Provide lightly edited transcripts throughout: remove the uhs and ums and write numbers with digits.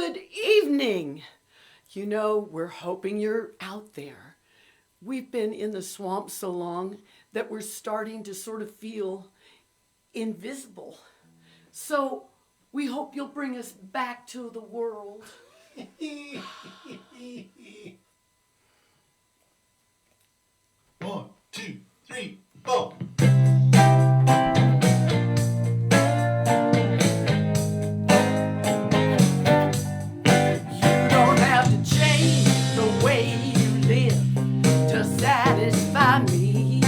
Good evening. You know, we're hoping you're out there. We've been in the swamp so long that we're starting to sort of feel invisible. So we hope you'll bring us back to the world. One, two, three, four. You don't have to change the way you live to satisfy me.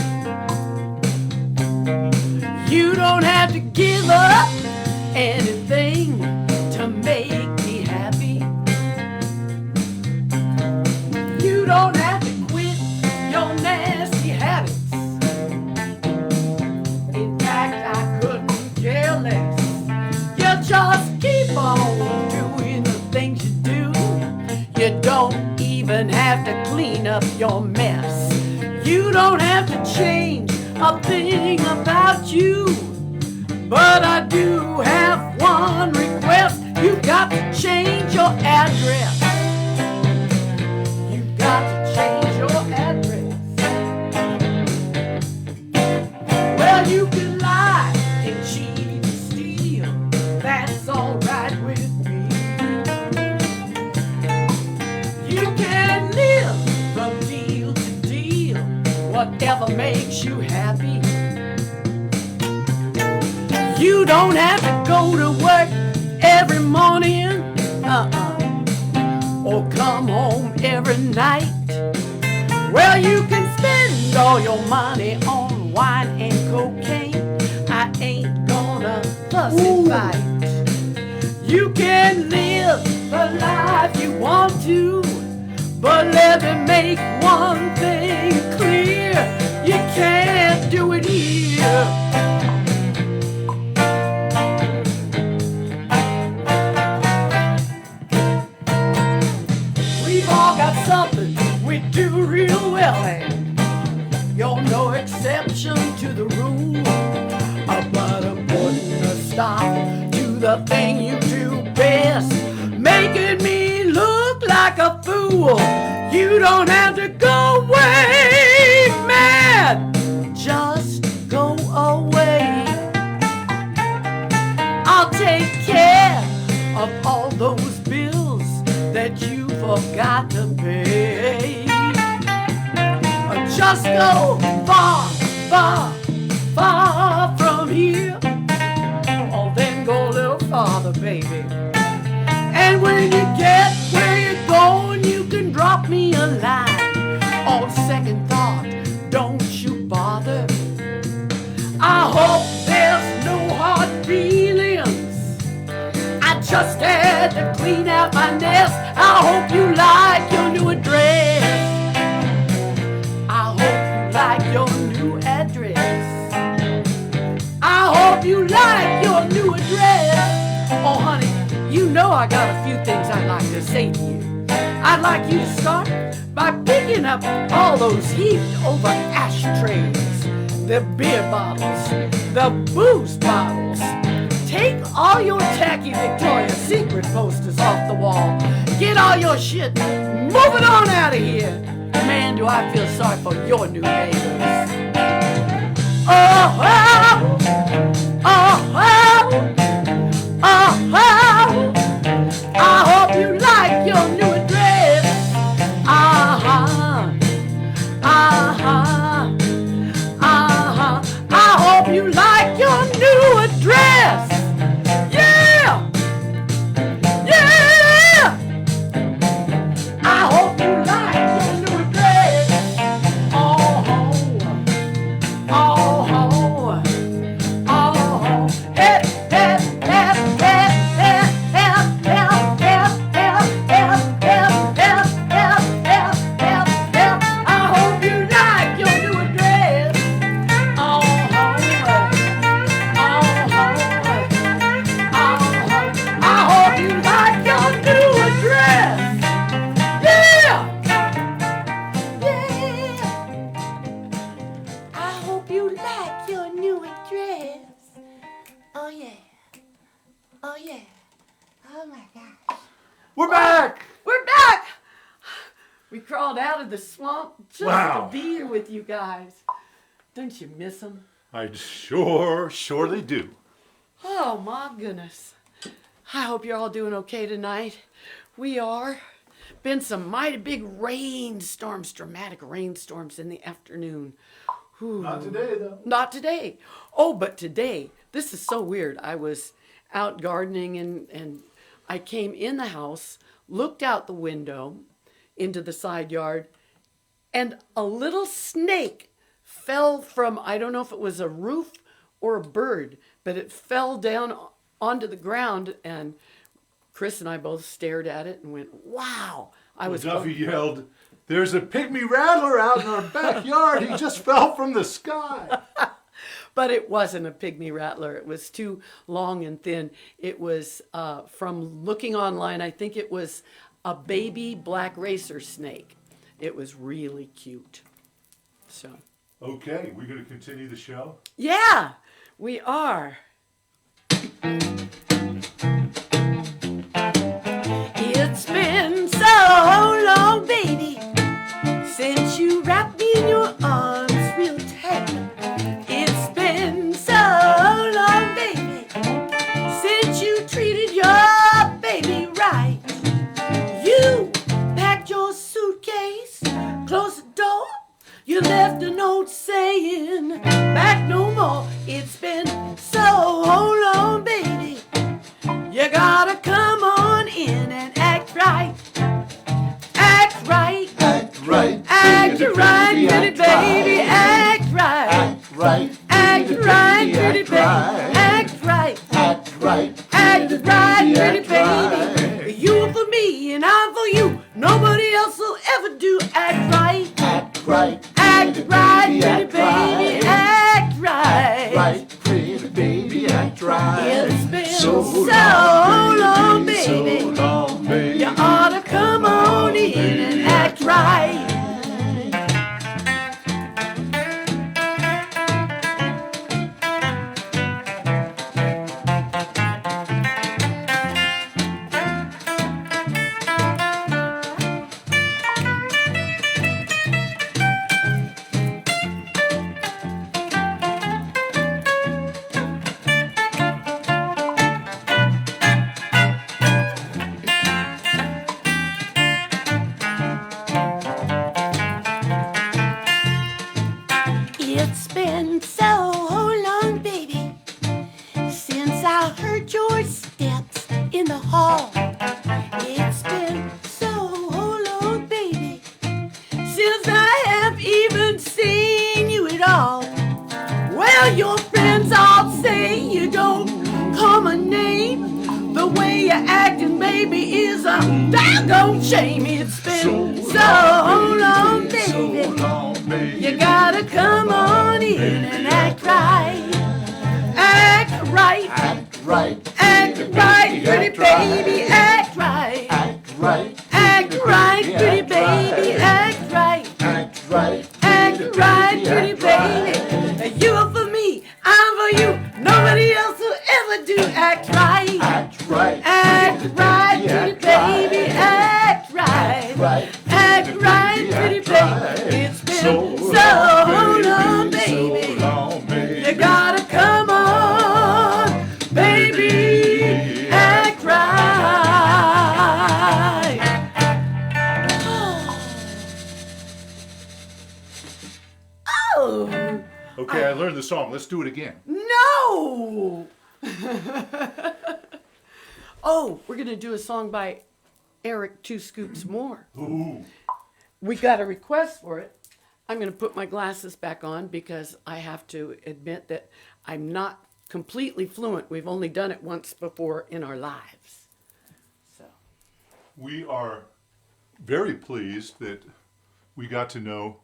You don't have to give up anything to make me happy. You don't have to quit your nasty habits. In fact, I couldn't care less. You just keep on doing the things you do. You don't even have to clean up your mess. You don't have to change a thing about you. But I do have one request. You got to change your address. You got to change your address. Well, you can lie and cheat and steal. That's alright with me. You can live from deal to deal, whatever makes you happy. You don't have to go to work every morning, or come home every night. Well, you can spend all your money on wine and cocaine. I ain't gonna fuss and fight. You can live the life you want to, but let me make one thing clear. You can't do it here. Something we do real well, and you're no exception to the rule. But I'm putting a stop to the thing you do best, making me look like a fool. You don't have to go away mad, just go away. I'll take care of all those bills that you forgot to pay. Just go far, far, far from here, or then go a little farther, baby. And when you get where you're going, you can drop me a line. On second thought, don't you bother. I hope there's no hard feelings. I just had to clean out my nest. I hope you like your new address. I hope you like your new address. I hope you like your new address. Oh, honey, you know I got a few things I'd like to say to you. I'd like you to start by picking up all those heaped over ashtrays, the beer bottles, the booze bottles. Take all your tacky Victoria's Secret posters off the wall. Get all your shit. Move it on out of here. Man, do I feel sorry for your new neighbors. Oh, oh, oh, oh, oh, oh. I hope you like your new address. Uh-huh, uh-huh, uh-huh. I hope you like your new address. We're back! We're back! We crawled out of the swamp just Wow. to be here with you guys. Don't you miss them? I surely do. Oh, my goodness. I hope you're all doing okay tonight. We are. Been some mighty big rainstorms, dramatic rainstorms in the afternoon. Ooh. Not today, though. Not today. Oh, but today, this is so weird. I was out gardening and I came in the house, looked out the window into the side yard, and a little snake fell from, I don't know if it was a roof or a bird, but it fell down onto the ground, and Chris and I both stared at it and went, wow. Duffy yelled, "There's a pygmy rattler out in our backyard. He just fell from the sky." But it wasn't a pygmy rattler. It was too long and thin. It was, from looking online, I think it was a baby black racer snake. It was really cute. So. Okay, we're going to continue the show. Yeah, we are. It's been so long, baby, since you wrapped me in your arms real tight. It's been so long, baby, since you treated your baby right. You packed your suitcase, closed the door, you left a note saying, back no more. It's been so long, baby, you gotta come on in and act right. Act right. Act right. Act right, pretty baby. Act right. Act right. Act right, pretty baby. Act right. Act right. Act right, pretty Act right. baby. You for me and I'm for you. Nobody else will ever do. Act right. Act right. Act right, pretty Act right. baby. Act right. Right, pretty baby, act right. It's been so long, baby. So long, baby. You ought to come on in and act right. It's been so long, baby, since I heard your steps in the hall. It's been so long, baby, since I have even seen you at all. Well, your friends all say you don't call my name. The way you're acting, baby, is a doggone shame. It's been so long, baby. So long, baby. You gotta come on in and act right. Act right. Act right. Act right, pretty Act right. baby. Act right. Act right. Act right, pretty baby. Act right. Act right. Act right, pretty baby. You are for me, I'm for you. Nobody else will ever do. Act right. Act right. Act right, pretty baby. Act right. Right. Act right, pretty baby. It's been so long, baby. So long, baby. You gotta come on, baby. Act right. Oh. Okay, I learned the song. Let's do it again. No! Oh, we're going to do a song by Eric Two Scoops More. Ooh. We got a request for it. I'm going to put my glasses back on because I have to admit that I'm not completely fluent. We've only done it once before in our lives. So, We are very pleased that we got to know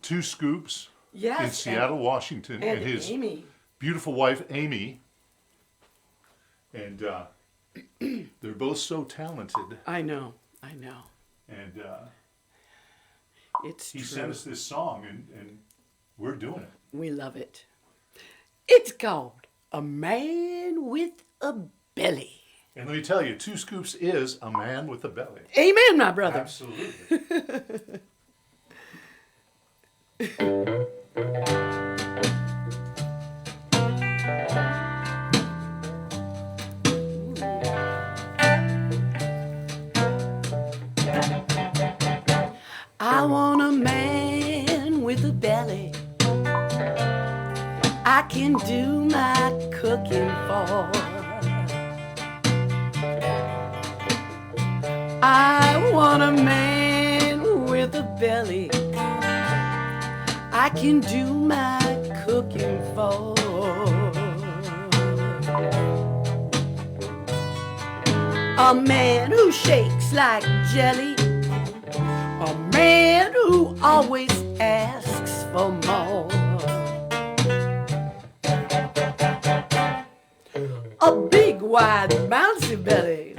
Two Scoops yes, in Seattle, Washington, and and his Amy. beautiful wife, Amy. And they're both so talented. I know. And It's he true. sent us this song, and we're doing it. We love it. It's called A Man with a Belly. And let me tell you, 2 scoops is a man with a belly. Amen, my brother. Absolutely. I want a man with a belly I can do my cooking for. I want a man with a belly I can do my cooking for. A man who shakes like jelly, a man who always asks for more. A big, wide, bouncy belly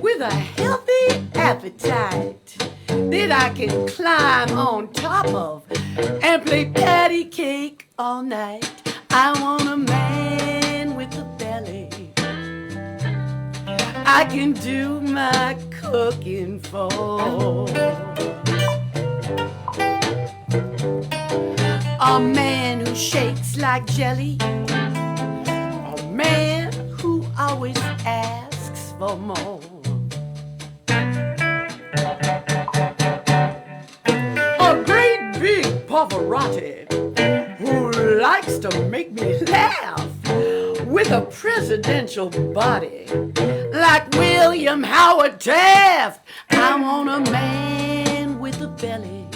with a healthy appetite that I can climb on top of and play patty cake all night. I want a man with a belly I can do my cooking for. A man who shakes like jelly, a man who always asks for more. A great big Pavarotti who likes to make me laugh with a presidential body like William Howard Taft. I want a man with a belly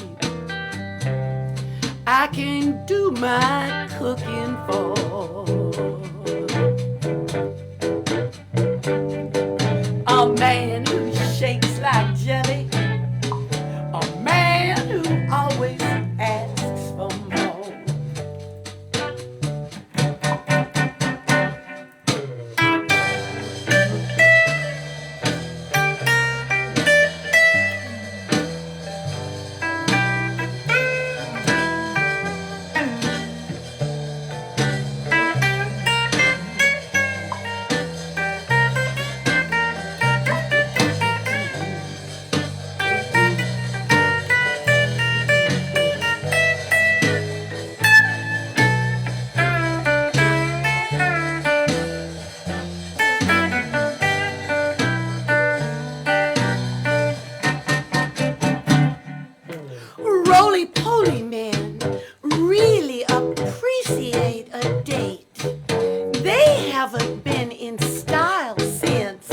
I can do my cooking for. A man who shakes like jelly, a man who always asks for more. Roly-poly men really appreciate a date. They haven't been in style since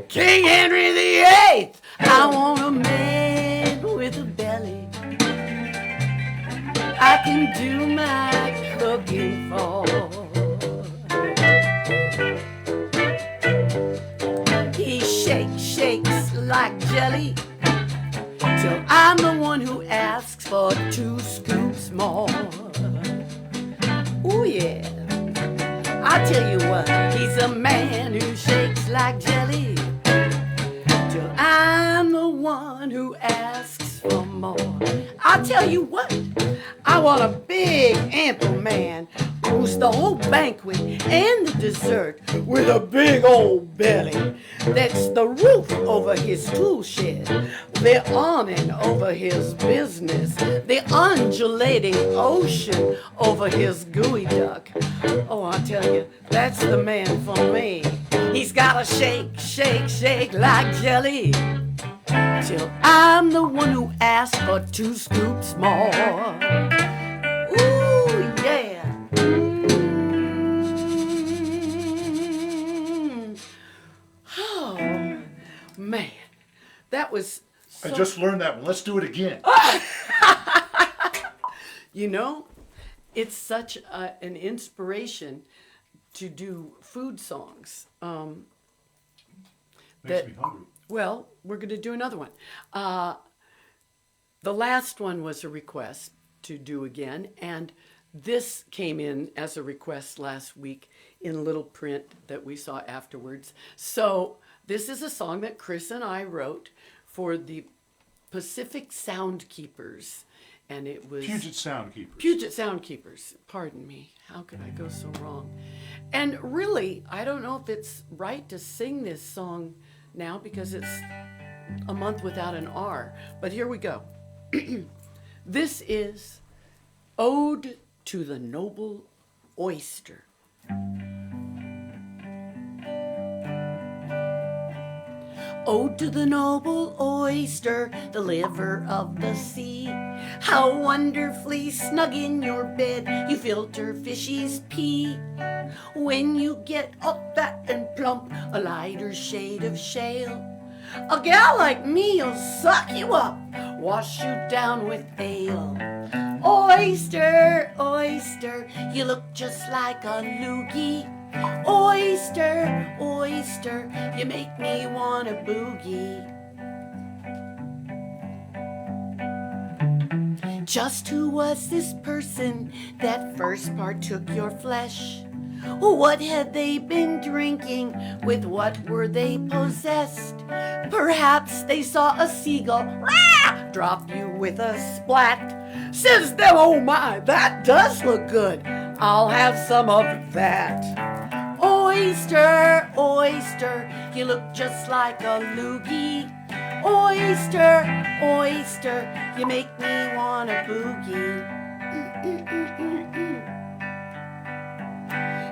King Henry VIII. I want a man with a belly I can do my cooking for. He shakes like jelly till I'm the one who asks for 2 scoops more. Ooh yeah, I tell you what, he's a man who shakes like jelly till I'm the one who asks for more. I tell you what, I want a big ample man who's the whole banquet and the dessert with a big old belly that's the roof over his tool shed, the awning over his business, the undulating ocean over his gooey duck. Oh, I tell you, that's the man for me. He's gotta shake like jelly till I'm the one who asks for 2 scoops more. Ooh, yeah. Oh, man. That was so... I just learned that one. Let's do it again. You know, it's such an inspiration to do food songs. Makes me hungry. Well, we're going to do another one. The last one was a request to do again, and this came in as a request last week in little print that we saw afterwards. So this is a song that Chris and I wrote for the Pacific Soundkeepers, and it was Puget Sound Keepers. Puget Sound Keepers. Pardon me. How could I go so wrong? And really, I don't know if it's right to sing this song now because it's a month without an R. But here we go. This is Ode to the Noble Oyster. Ode to the noble oyster, the liver of the sea. How wonderfully snug in your bed you filter fishies pee. When you get up fat and plump, a lighter shade of shale, a gal like me'll suck you up, wash you down with ale. Oyster, oyster, you look just like a loogie. Oyster, oyster, you make me want a boogie. Just who was this person that first partook your flesh? What had they been drinking? With what were they possessed? Perhaps they saw a seagull drop you with a splat. Says them, oh my, that does look good. I'll have some of that. Oyster, oyster, you look just like a loogie. Oyster, oyster, you make me want a boogie.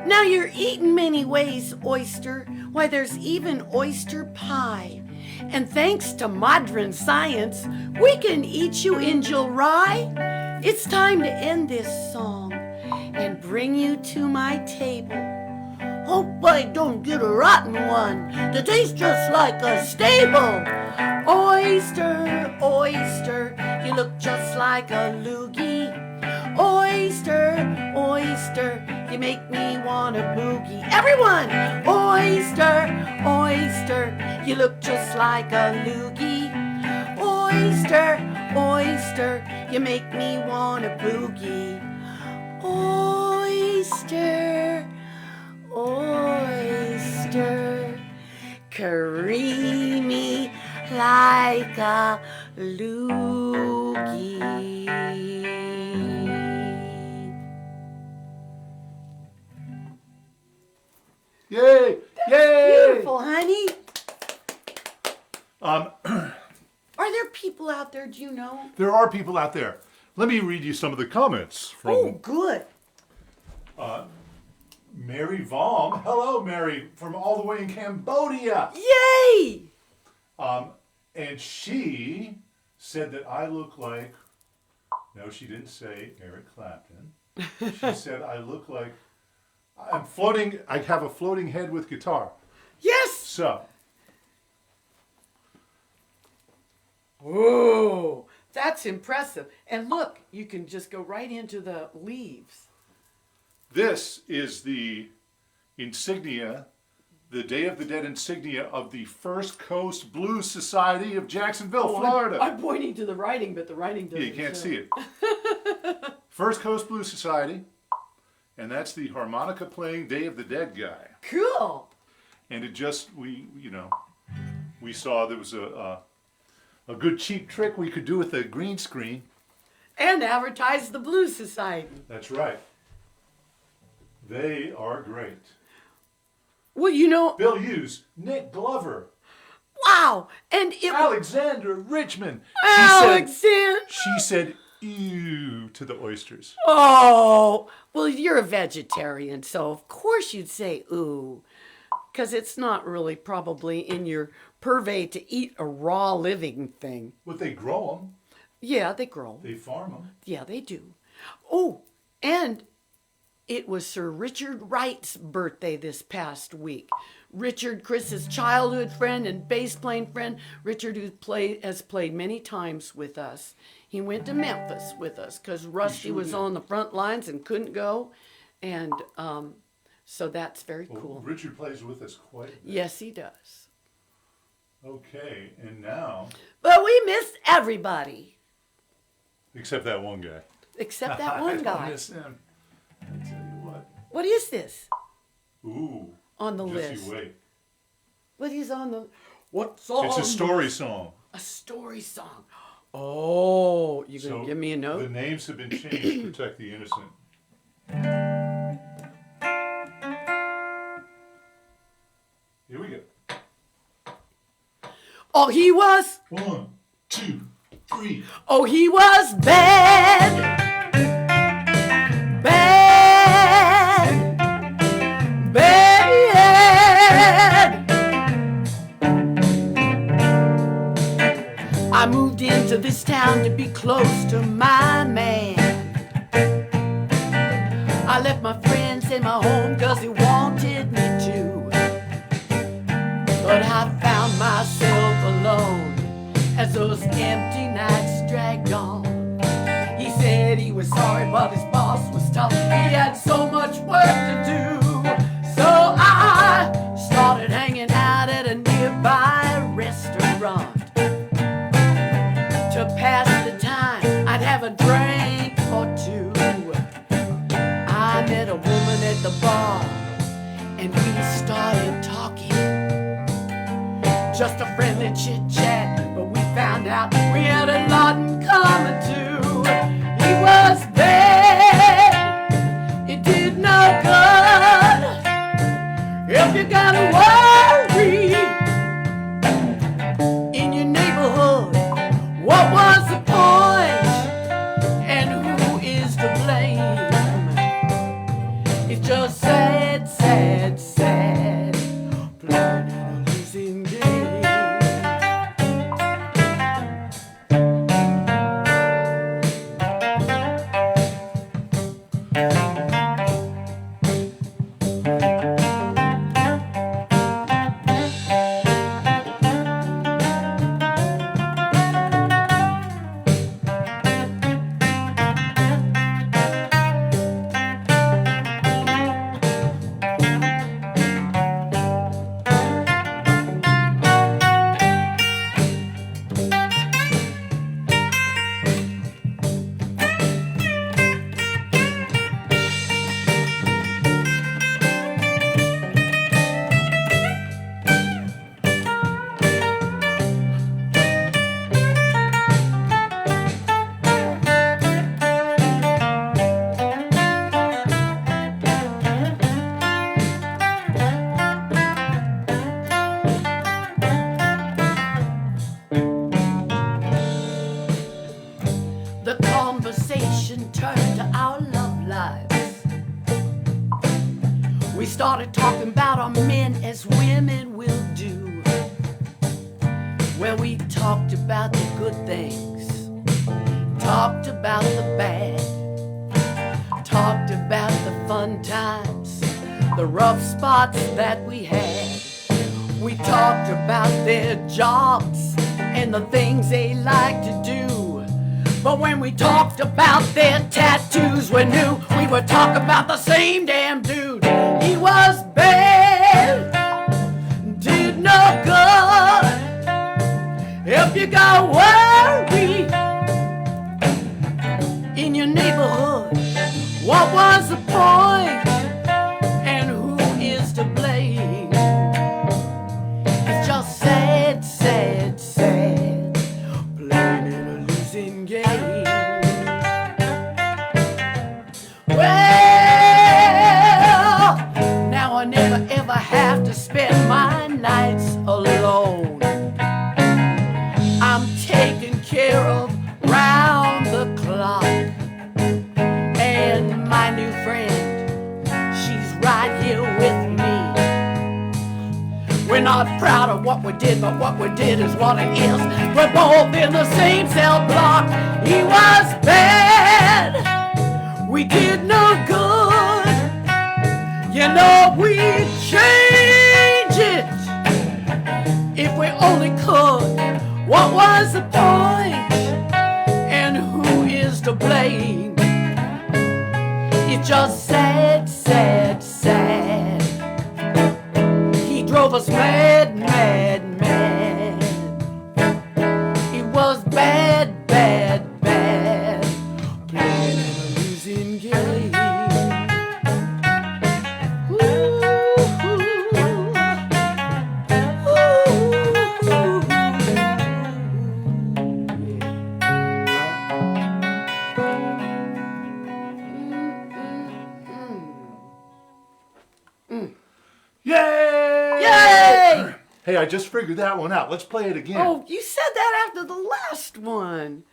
Now you're eaten many ways, oyster. Why, there's even oyster pie. And thanks to modern science, we can eat you in July. It's time to end this song and bring you to my table. Hope I don't get a rotten one that tastes just like a stable. Oyster, oyster, you look just like a loogie. Oyster, oyster, you make me want a boogie. Everyone! Oyster, oyster, you look just like a loogie. Oyster, oyster, you make me want a boogie. Oyster, oyster, creamy like a loogie. Yay! Yay! Beautiful, honey. Um, Are there people out there, do you know? there are people out there. Let me read you some of the comments from Oh, good. Mary Vom. Hello, Mary, from all the way in Cambodia. Yay! And she said that I look like, no, she didn't say Eric Clapton. She said I look like, I'm floating, I have a floating head with guitar. Yes! So, Whoa, that's impressive. And look, you can just go right into the leaves. this is the insignia, the Day of the Dead insignia of the First Coast Blues Society of Jacksonville, Florida. I'm pointing to the writing, but the writing doesn't Yeah, you can't show. see it. First Coast Blues Society, and that's the harmonica playing Day of the Dead guy. Cool. And it just, we saw there was a good cheap trick we could do with a green screen. And advertise the Blues Society. That's right. They are great. Well, you know, Bill Hughes, Nick Glover, wow. And it Alexander Richmond. Alexander. She said, ew, to the oysters. Oh, well, you're a vegetarian, so of course you'd say ooh, because it's not really probably in your purvey to eat a raw living thing. But they grow them. Yeah, they grow. They farm them. Yeah, they do. Oh, and it was Sir Richard Wright's birthday this past week. Richard, Chris's childhood friend and bass playing friend. Richard, who has played many times with us. He went to Memphis with us because Rusty was on the front lines and couldn't go. And so that's very cool. Richard plays with us quite a bit. Yes, he does. Okay, and now, But we missed everybody except that one guy. except that one I guy. miss him. I tell you what. What is this Ooh. on the Just list? you wait. What is on the... What song? It's a story song. A story song. Oh, you gonna So give me a the note? names have been changed to protect the innocent. Here we go. Oh, he was. 1, 2, 3. Oh, he was bad. Bad. Bad. I moved into this town to be close to my man. I left my friends and my home 'cause he wanted me to. But I found myself alone as those empty nights dragged on. He said he was sorry, but his boss was tough. He had so much work to do. So I started hanging out at a nearby restaurant. To pass the time, I'd have a drink or two. I met a woman at the bar, and we started talking. Just a friendly chit-chat, but we found out we had a lot in common too. He was bad, it did no good. If you gotta worry in your neighborhood, what was the point? And who is to blame? It's just sad, sad, sad, playing in a losing game. The conversation turned to our love lives. We started talking about our men as women will do. Well, we talked about the good things, talked about the bad, talked about the fun times, the rough spots that we had. We talked about their jobs and the things they like to do. But when we talked about their tattoos, we knew we were talking about the same damn dude. He was bad, did no good. If you got worry in your neighborhood, what was the point? And who is to blame? It's just sad, sad, sad, playing in a losing game. Well, now I never ever have to spend my nights alone. I'm taken care of round the clock. And my new friend, she's right here with me. We're not proud of what we did, but what we did is what it is. We're both in the same cell block. He was bad, we did no good. You know we'd change it if we only could. What was the point? And who is to blame? It's just sad, sad, sad. He drove us mad, mad, mad. It was bad, bad, bad, playing in a losing game. Ooh, ooh, ooh, ooh, ooh. I just figured that one out. Let's play it again. Oh, you said that after the last one.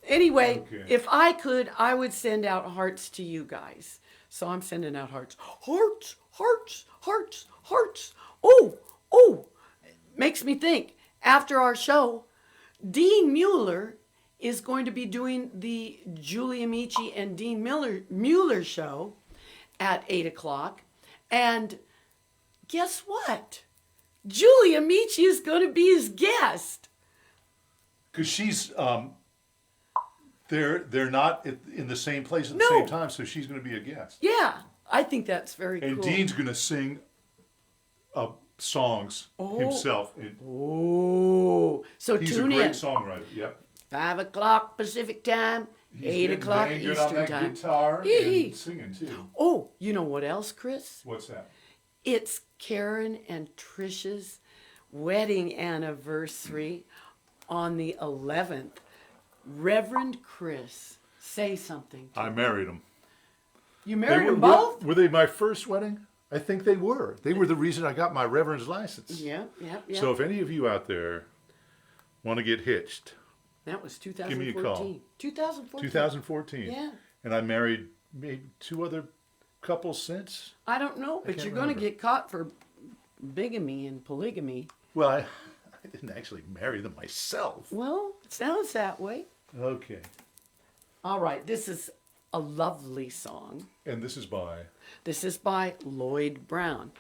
Anyway, Okay. if I could, I would send out hearts to you guys. So I'm sending out hearts. Hearts, hearts, hearts, hearts. Oh, makes me think. After our show, Dean Mueller is going to be doing the Julie Amici and Dean Mueller show at 8 o'clock. And guess what? Julie Amici is going to be his guest. Because she's, they're not in the same place at the No. same time, so she's going to be a guest. Yeah, I think that's very And cool. Dean's going to sing songs himself. And So he's tune a great in. songwriter. Yep. 5 o'clock Pacific time, He's 8 getting o'clock dang good Eastern on that time. guitar Hee. and singing too. Oh, you know what else, Chris? What's that? It's Karen and Trisha's wedding anniversary on the 11th. Reverend Chris, say something. I married him. You married them both? Were they my first wedding? I think they were. They were the reason I got my reverend's license. Yeah. So if any of you out there want to get hitched, That was 2014. give me a call. 2014. 2014. Yeah. And I married maybe 2 other couples since. I don't know, but can't you're going to remember. get caught for bigamy and polygamy. Well, I didn't actually marry them myself. Well, it sounds that way. Okay. All right, this is a lovely song. And this is by... This is by Lloyd Brown,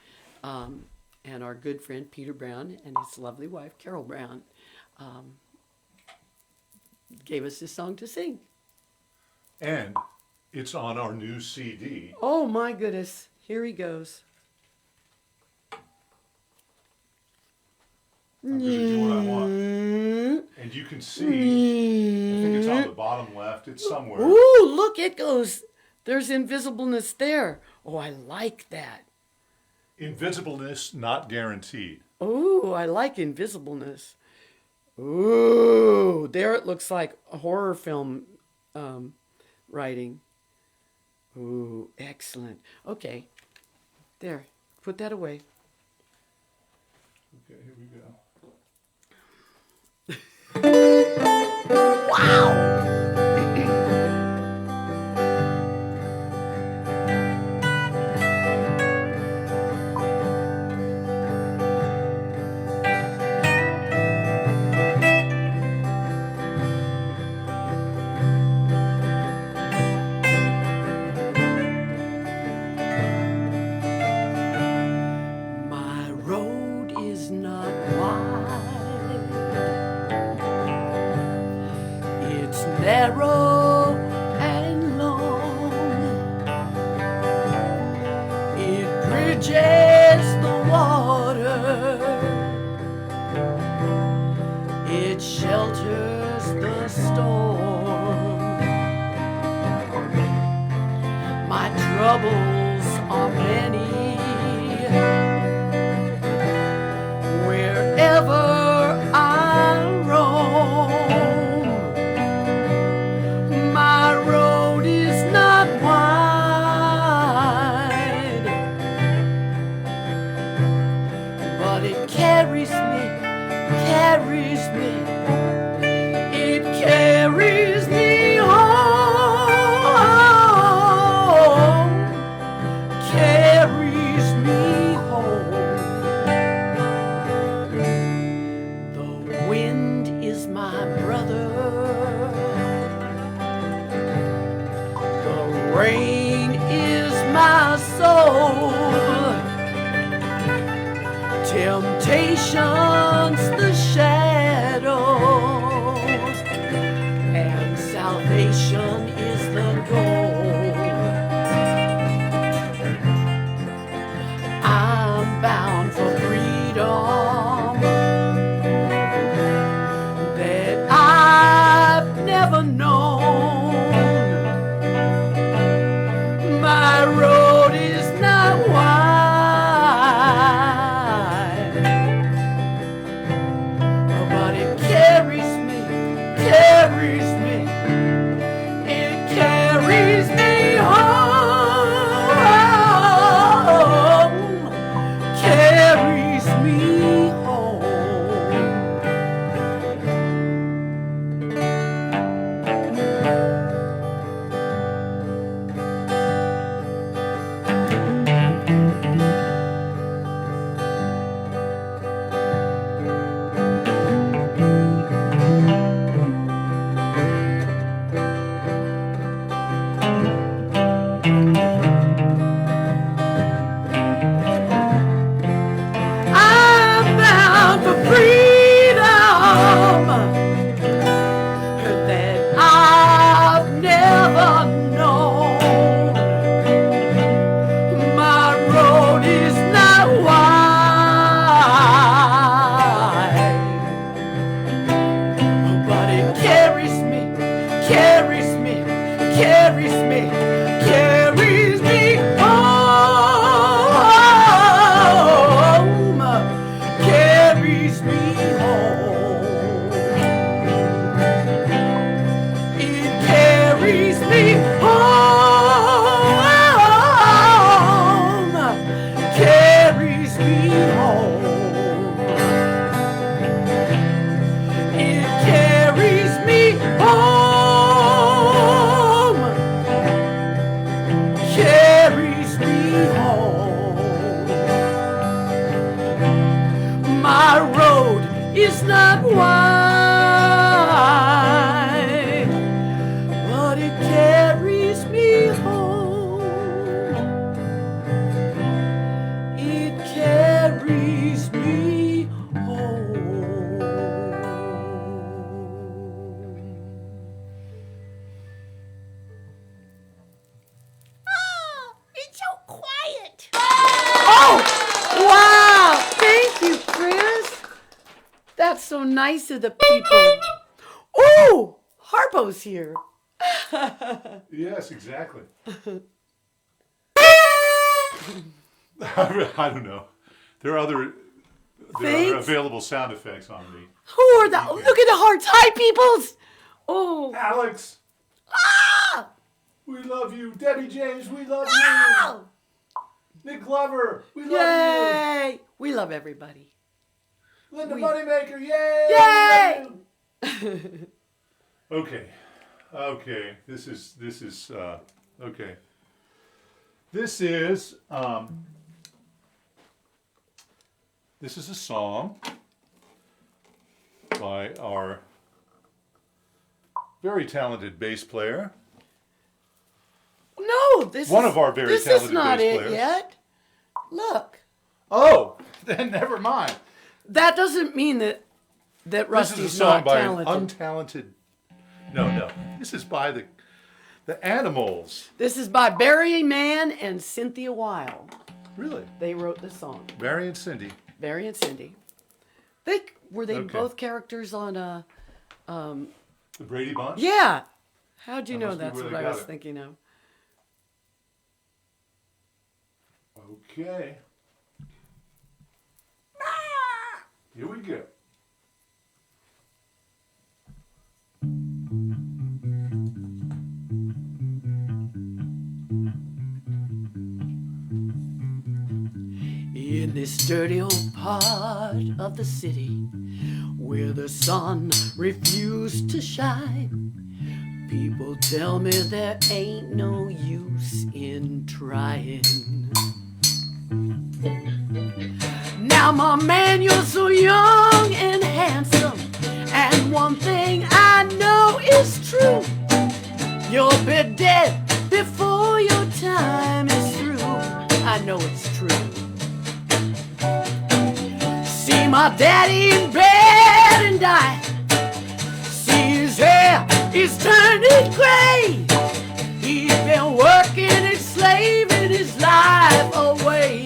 and our good friend Peter Brown and his lovely wife Carol Brown gave us this song to sing. And it's on our new CD. Oh my goodness, here he goes. I'm going to do what I want. And you can see, I think it's on the bottom left. It's somewhere. Ooh, look, it goes. There's invisibleness there. Oh, I like that. Invisibleness not guaranteed. Ooh, I like invisibleness. Ooh, there it looks like a horror film writing. Ooh, excellent. Okay, there, put that away. Okay, here we go. My road is not wide. It's narrow and long. It bridges the water. It shelters the storm. My troubles are many. Wherever I roam, my road is not wide, but it carries me, it carries me home, carries me home. The wind is my brother. The rain is my soul. Temptation's the shadows, and salvation is the goal. I'm bound for freedom that I've never known. My road is not wide, but it carries carries me home. It carries me home. Carries me home. It carries me home. Carries me home. My road is not wide, but it carries me home. It carries me home. Oh, it's so quiet. Oh, wow. Thank you, Chris. That's so nice of the people. Oh, Harpo's here. Yes, exactly. I don't know. There are other Thanks. available sound effects on the Who are the, look at the hearts. Hi, peoples. Oh, Alex. ah, We love you. Debbie James, we love oh, you. Nick Glover, we love yay. We love everybody. you. Linda Moneymaker, yay! Yay! We love you. Okay. Okay. This is okay. This is a song by our very talented bass player. No, this One is, of our very this talented is not bass it players. yet. Look, Oh, then never mind. that doesn't mean that This is a Rusty's song not by talented. an untalented. No. This is by the Animals. This is by Barry Mann and Cynthia Weil. Really? They wrote the song. Barry and Cindy. Barry and Cindy. Were they Okay. both characters on a? The Brady Bunch? Yeah. How'd you That know must be that's where what they I got was it. thinking of? Okay. Here we go. In this dirty old part of the city where the sun refused to shine, people tell me there ain't no use in trying. Now, my man, you're so young and handsome, and one thing I know is true. You'll be dead before your time is through. I know it's true. See my daddy in bed and die. See his hair is turning gray. He's been working and slaving his life away.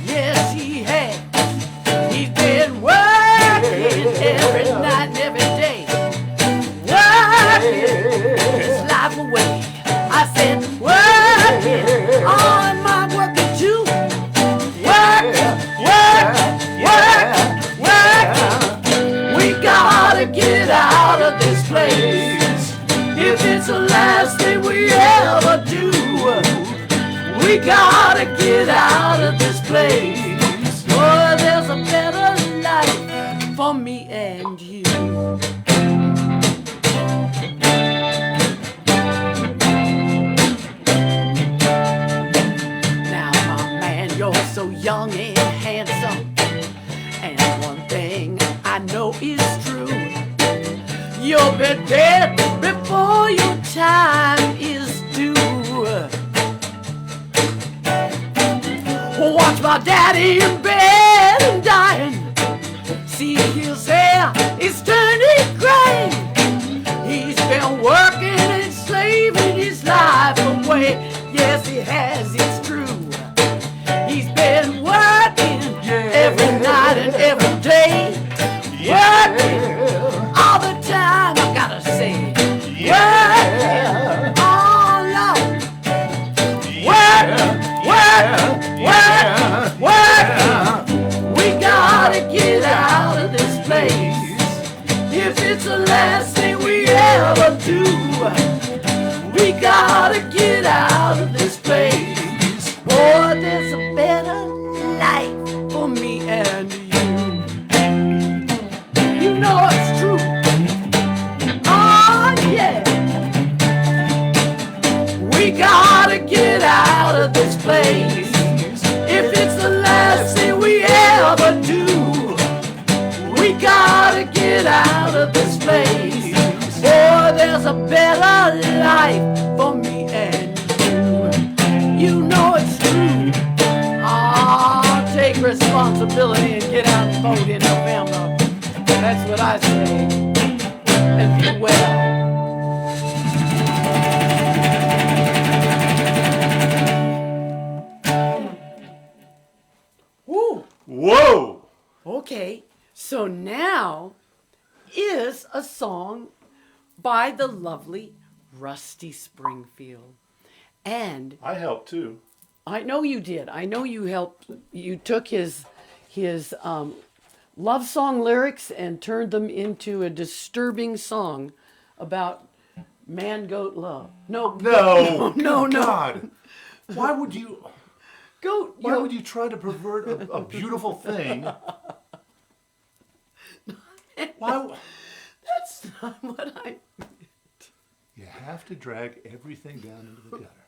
Yes, he has. He's been working every night and every day. Working his life away. I said, working on my working too. Work. We gotta get out of this place. If it's the last thing we ever do, we gotta get out of this place. Oh, there's a better life for me and you. Now, my man, you're so young and handsome, and one thing I know is true. You'll be dead before your time is due. Watch my daddy in bed and dying. See his hair is turning gray. He's been working and slaving his life away. Yes, he has, it's true. He's been working every night and every day. Working all the time, I gotta say. Working all along. Working. We gotta get out of it's the last thing we ever do, we gotta get out of this place. Boy, there's a better life for me and you. You know it's true. Oh, yeah. We gotta get out of this place. If it's the last thing we ever do, we gotta get out of this place. Boy, there's a better life for me and you. You know it's true. Ah, take responsibility and get out and vote in November. That's what I say. And be well. Woo. Whoa! Okay, so now is a song by the lovely Rusty Springfield. And I helped too. I know you did. I know you helped. You took his love song lyrics and turned them into a disturbing song about man-goat love. No. No. God. Why would you... Goat. Why would you try to pervert a beautiful thing? Why? That's not what I... You have to drag everything down into the gutter.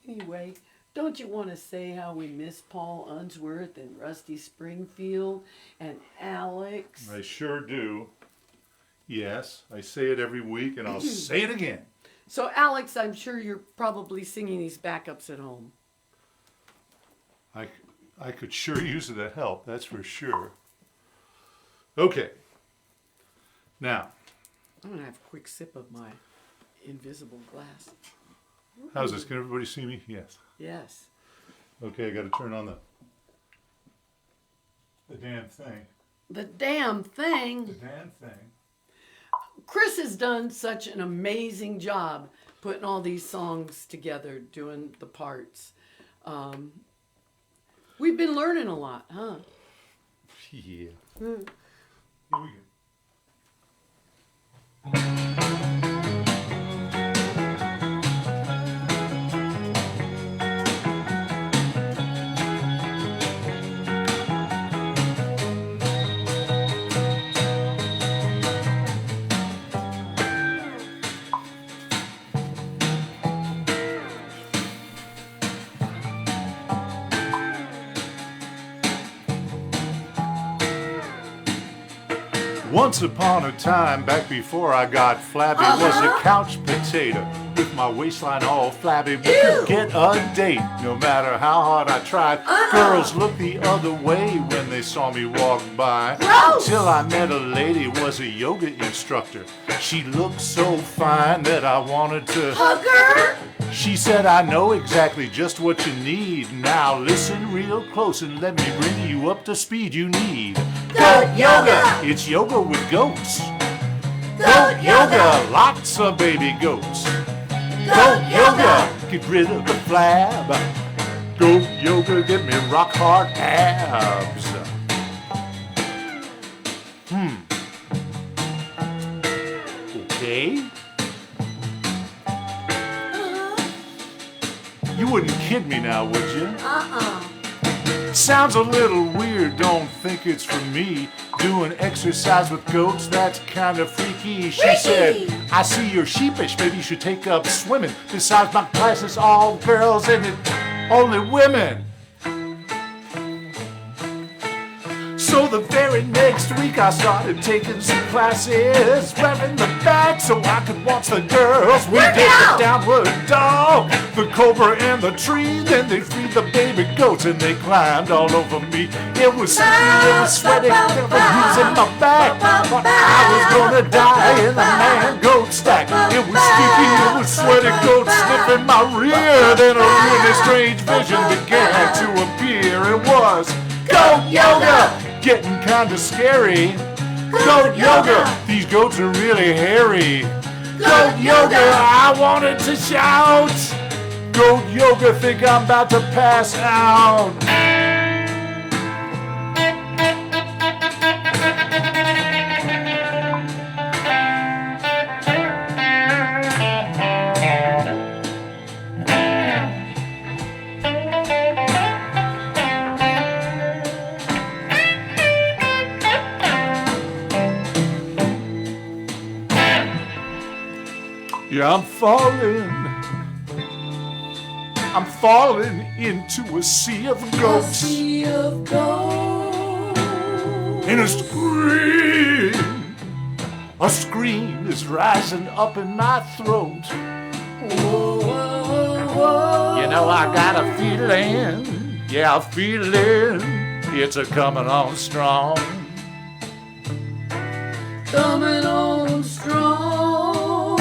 Anyway, don't you want to say how we miss Paul Unsworth and Rusty Springfield and Alex? I sure do. Yes, I say it every week, and I'll say it again. So, Alex, I'm sure you're probably singing these backups at home. I could sure use that help, that's for sure. Okay. Now, I'm going to have a quick sip of my invisible glass. how's this? Can everybody see me? Yes. Yes. Okay, I got to turn on the damn thing. The damn The thing. damn thing. Chris has done such an amazing job putting all these songs together, doing the parts. We've been learning a lot, huh? Yeah. Here we go. Once upon a time, back before I got flabby, was a couch potato with my waistline all flabby. We could get a date, no matter how hard I tried. Girls looked the other way when they saw me walk by. Till I met a lady, was a yoga instructor. She looked so fine that I wanted to hug her. She said, I know exactly just what you need. Now listen real close and let me bring you up to speed you need. Goat yoga! It's yoga with goats. Goat yoga! Lots of baby goats. Goat yoga! Get rid of the flab. Goat yoga, get me rock hard abs. Okay. You wouldn't kid me now, would you? Sounds a little weird, don't think it's for me. Doing exercise with goats, that's kind of freaky. She said, I see you're sheepish, maybe you should take up swimming. Besides, my class is all girls and it only women. So the very next week I started taking some classes, wearing the bag so I could watch the girls. We did the downward dog, the cobra and the tree. Then they freed the baby goats and they climbed all over me. It was sticky, it was sweaty, there was booze in my back. But I was gonna die in the man-goat stack. It was sticky, it was sweaty, goats sniffing my rear. Then a really strange vision began to appear. It was goat yoga! Getting kinda scary. Goat yoga, these goats are really hairy. Goat yoga, I wanted to shout. Goat yoga, think I'm about to pass out. Yeah, I'm falling into a sea of goats. Sea of gold. And a scream is rising up in my throat. Whoa, whoa, whoa. You know, I got a feeling, yeah, a feeling, it's a coming on strong. Coming on strong.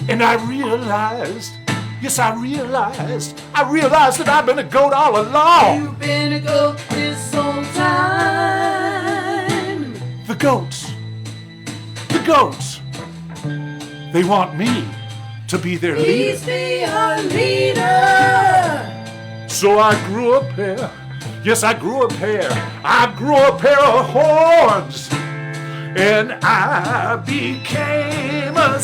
And I realized, yes, I realized that I've been a goat all along. You've been a goat this whole time. The goats, they want me to be their leader. Please be our leader. So I grew a pair, yes, I grew a pair of horns. And I became a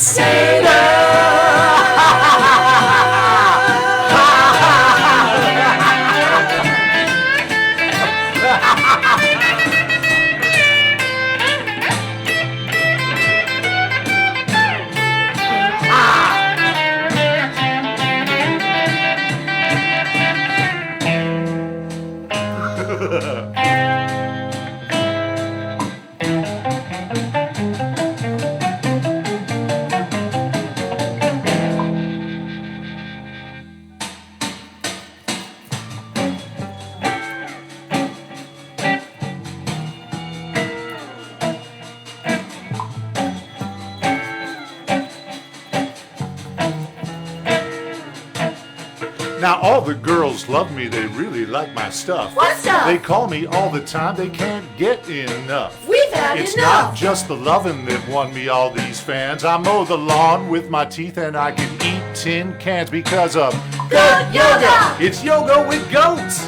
Now all the girls love me, they really like my stuff. What stuff? They call me all the time, they can't get enough. We've had It's enough. not just the lovin' that won me all these fans. I mow the lawn with my teeth and I can eat tin cans because of Goat yoga. It's yoga with goats.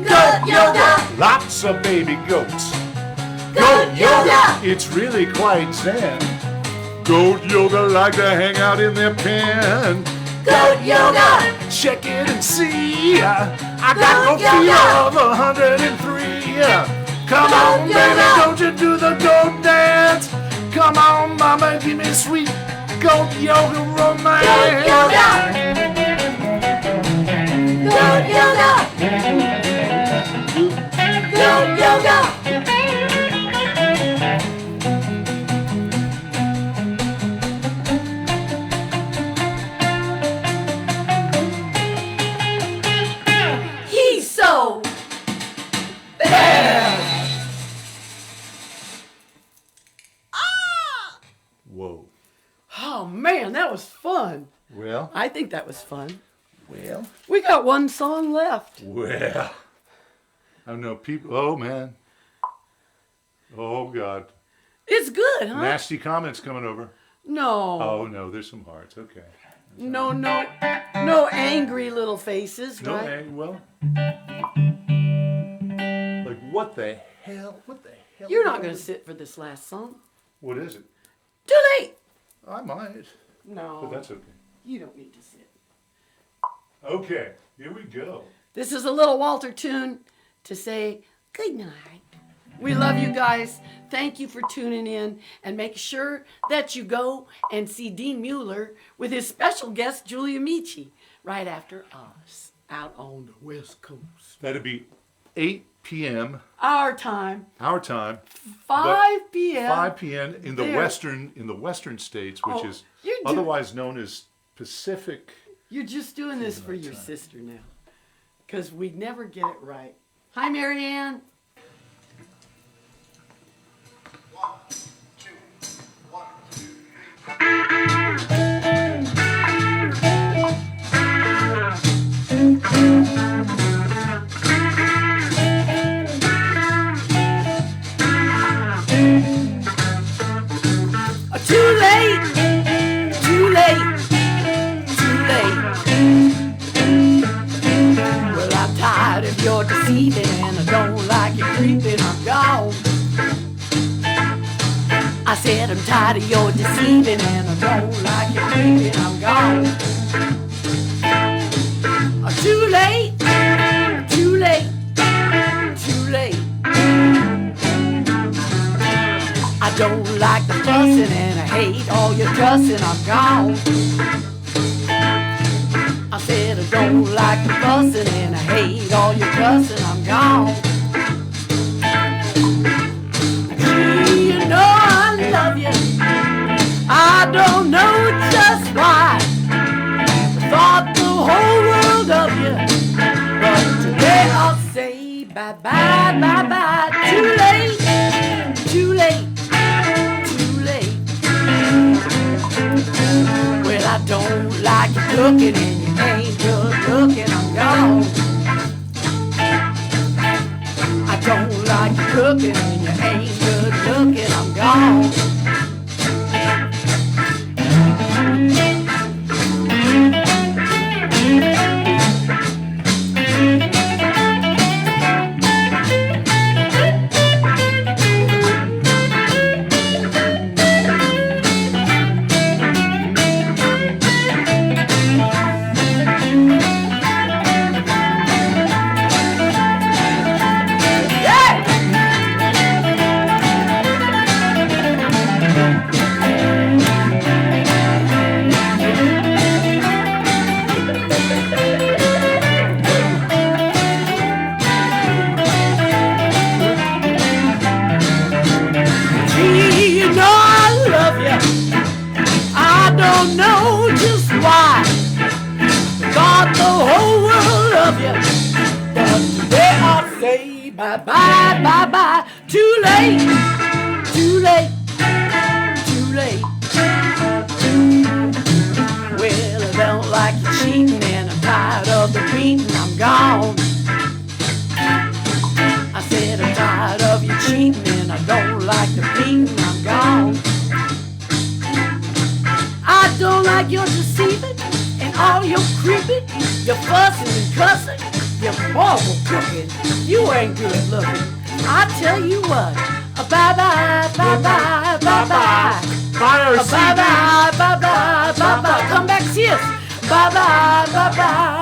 Goat yoga. Lots of baby goats. Goat yoga. It's really quite zen. Goat yoga like to hang out in their pen. Goat yoga. Check it and see. I got Goat no fear yoga. of 103. Come Goat on, baby, yoga. don't you do the goat dance? Come on, mama, give me sweet goat yoga romance. Goat yoga. Goat yoga. Goat yoga. He's so bad. Whoa. Oh man, that was fun. Well, I think that was fun. well. We got one song left. Well. I know people. Oh, man. Oh, God. It's good, huh? Nasty comments coming over. No. Oh, no, there's some hearts. Okay. No angry little faces, No, right? well. Like, what the hell? What the hell? You're not going to sit for this last song. What is it? Too late. I might. No. But that's okay. You don't need to sit. Okay, here we go. This is a little Walter tune to say good night. We love you guys. Thank you for tuning in. And make sure that you go and see Dean Mueller with his special guest, Julia Michi, right after us out on the West Coast. That'd be 8 p.m. Our time, our time, 5 p.m. 5 p.m. in the There. western states, which Oh, is you're otherwise known as Pacific. You're just doing this for your sister now. Because we never get it right. Hi, Marianne. 1, 2, 1, 2, 3. Too late, too late, too late. Well, I'm tired of your deceiving and I don't like you creeping, I'm gone. I said I'm tired of your deceiving and I don't like you creeping, I'm gone. Too late, too late, too late. I I don't like the fussing and I hate all your cussing. I'm gone. I said I don't like the fussing and I hate all your cussing. I'm gone. Gee, you know I love you. I don't know just why. Thought the whole world of you, but today I'll say bye bye, bye bye. Too late, too late, too late. Well, I don't like you cooking and you ain't good looking. I'm gone. I don't like you cooking and you ain't good looking. I'm gone. Don't know just why. Thought the whole world of you, but today I'll say bye bye, bye bye. Too late, too late, too late. Well, I don't like you cheating and I'm tired of the beating. I'm gone. I said I'm tired of you cheating and I don't like the beating. I'm gone. I don't like your deceiving and all your creeping, your fussing and cussing, your horrible cooking. You ain't good looking. I tell you what, bye bye, bye bye, bye bye, bye bye, bye bye, bye bye. Come back, see us. Bye bye, bye bye.